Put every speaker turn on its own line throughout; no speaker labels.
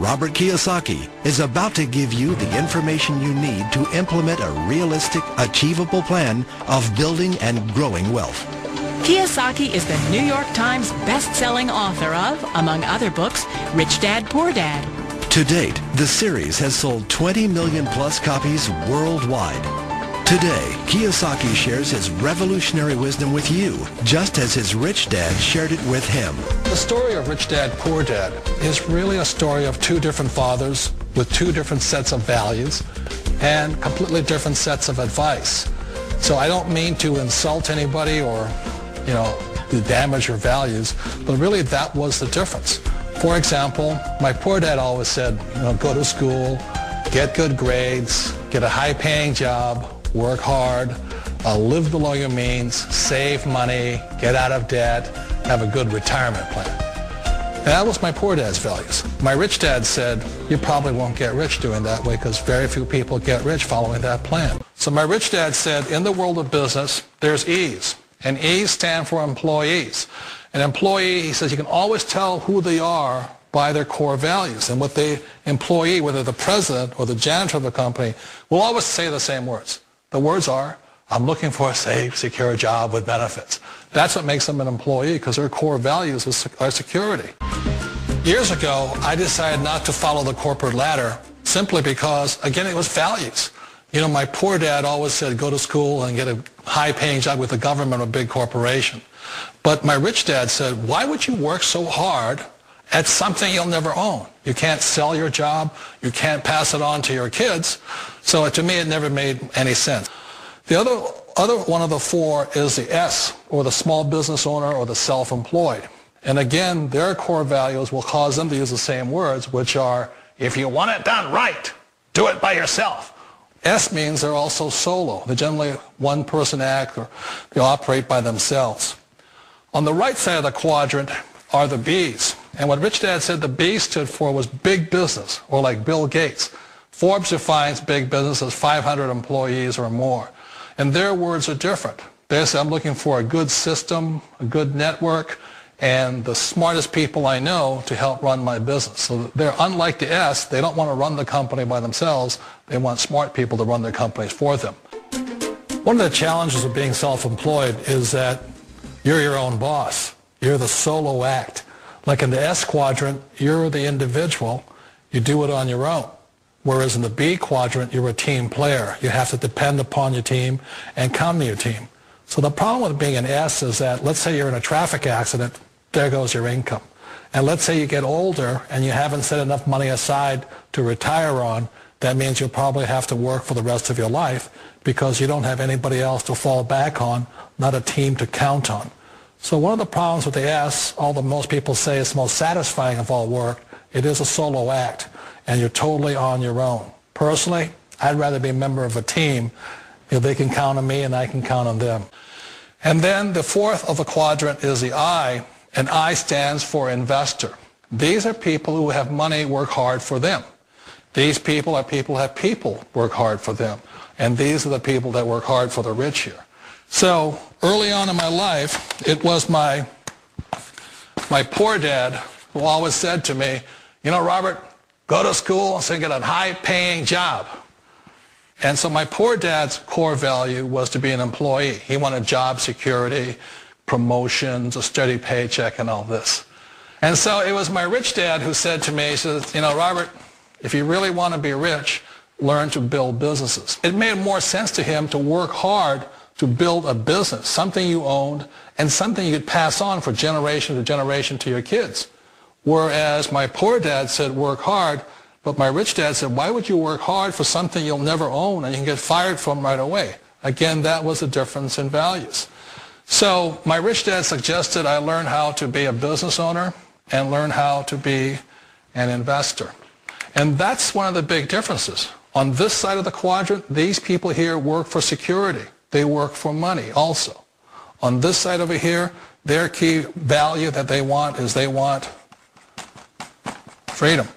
Robert Kiyosaki, is about to give you the information you need to implement a realistic, achievable plan of building and growing wealth.
Kiyosaki is the New York Times best-selling author of, among other books, Rich Dad, Poor Dad.
To date, the series has sold 20 million plus copies worldwide. Today, Kiyosaki shares his revolutionary wisdom with you, just as his rich dad shared it with him.
The story of Rich Dad, Poor Dad is really a story of two different fathers with two different sets of values and completely different sets of advice. So I don't mean to insult anybody or, to damage your values, but really that was the difference. For example, my poor dad always said, go to school, get good grades, get a high-paying job, work hard, live below your means, save money, get out of debt, have a good retirement plan. And that was my poor dad's values. My rich dad said, you probably won't get rich doing that way because very few people get rich following that plan. So my rich dad said, in the world of business, there's E's, and E's stand for employees. An employee, he says, you can always tell who they are by their core values. And what the employee, whether the president or the janitor of the company, will always say the same words. The words are, I'm looking for a safe, secure job with benefits. That's what makes them an employee, because their core values are security. Years ago, I decided not to follow the corporate ladder simply because, again, it was values. My poor dad always said, go to school and get a high-paying job with the government or a big corporation. But my rich dad said, why would you work so hard at something you'll never own? You can't sell your job. You can't pass it on to your kids. So to me, it never made any sense. The other one of the four is the S, or the small business owner or the self-employed. And again, their core values will cause them to use the same words, which are, if you want it done right, do it by yourself. S means they're also solo. They're generally one-person act, or they operate by themselves. On the right side of the quadrant are the B's. And what Rich Dad said the B stood for was big business, or like Bill Gates. Forbes defines big business as 500 employees or more. And their words are different. They say, I'm looking for a good system, a good network, and the smartest people I know to help run my business. So they're unlike the S. They don't want to run the company by themselves. They want smart people to run their companies for them. One of the challenges of being self-employed is that you're your own boss. You're the solo act. Like in the S quadrant, you're the individual. You do it on your own. Whereas in the B quadrant, you're a team player. You have to depend upon your team and come to your team. So the problem with being an S is that, let's say you're in a traffic accident, there goes your income. And let's say you get older and you haven't set enough money aside to retire on, that means you'll probably have to work for the rest of your life because you don't have anybody else to fall back on, not a team to count on. So one of the problems with the S, although most people say it's the most satisfying of all work, it is a solo act, and you're totally on your own. Personally, I'd rather be a member of a team. They can count on me and I can count on them. And then the fourth of the quadrant is the I, and I stands for investor. These are people who have money work hard for them. These people are people who have people work hard for them. And these are the people that work hard for the rich here. So early on in my life, it was my poor dad who always said to me, Robert, go to school and get a high-paying job. And so my poor dad's core value was to be an employee. He wanted job security, promotions, a steady paycheck, and all this. And so it was my rich dad who said to me, he says, Robert, if you really want to be rich, learn to build businesses. It made more sense to him to work hard to build a business, something you owned, and something you could pass on for generation to generation to your kids. Whereas my poor dad said work hard, but my rich dad said, why would you work hard for something you'll never own and you can get fired from right away? Again, that was a difference in values. So my rich dad suggested I learn how to be a business owner and learn how to be an investor. And that's one of the big differences. On this side of the quadrant, these people here work for security. They work for money also. On this side over here, their key value that they want is they want freedom.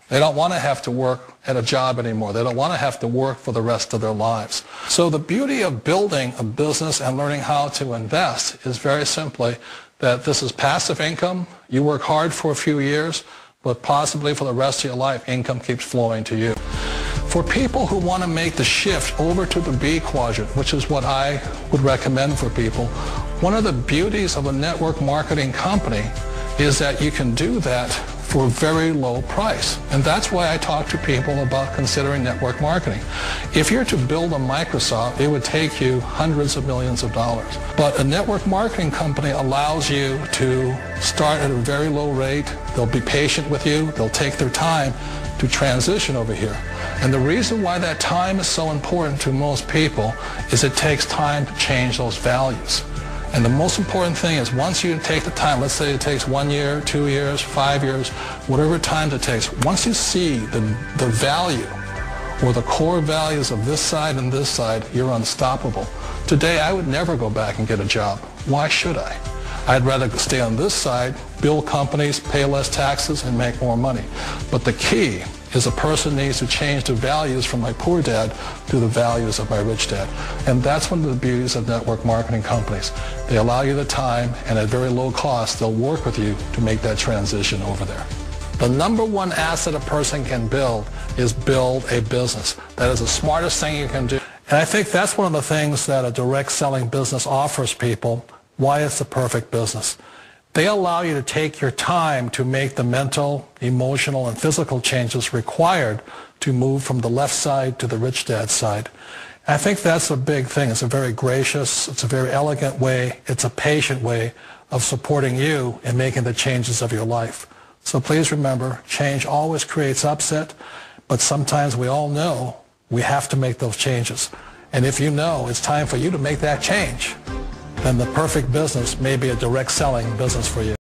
They don't want to have to work at a job anymore. They don't want to have to work for the rest of their lives. So the beauty of building a business and learning how to invest is very simply that this is passive income. You work hard for a few years, but possibly for the rest of your life, income keeps flowing to you. For people who want to make the shift over to the B quadrant, which is what I would recommend for people, one of the beauties of a network marketing company is that you can do that for a very low price. And that's why I talk to people about considering network marketing. If you're to build a Microsoft, it would take you hundreds of millions of dollars. But a network marketing company allows you to start at a very low rate. They'll be patient with you. They'll take their time to transition over here. And the reason why that time is so important to most people is it takes time to change those values. And the most important thing is once you take the time, let's say it takes 1 year, 2 years, 5 years, whatever time it takes, once you see the value or the core values of this side and this side, you're unstoppable. Today, I would never go back and get a job. Why should I? I'd rather stay on this side, build companies, pay less taxes, and make more money. But the key is a person needs to change the values from my poor dad to the values of my rich dad. And that's one of the beauties of network marketing companies. They allow you the time, and at very low cost, they'll work with you to make that transition over there. The number one asset a person can build is build a business. That is the smartest thing you can do. And I think that's one of the things that a direct selling business offers people, why it's the perfect business. They allow you to take your time to make the mental, emotional, and physical changes required to move from the left side to the rich dad side. And I think that's a big thing. It's a very gracious, it's a very elegant way, it's a patient way of supporting you in making the changes of your life. So please remember, change always creates upset, but sometimes we all know we have to make those changes. And if you know it's time for you to make that change, then the perfect business may be a direct selling business for you.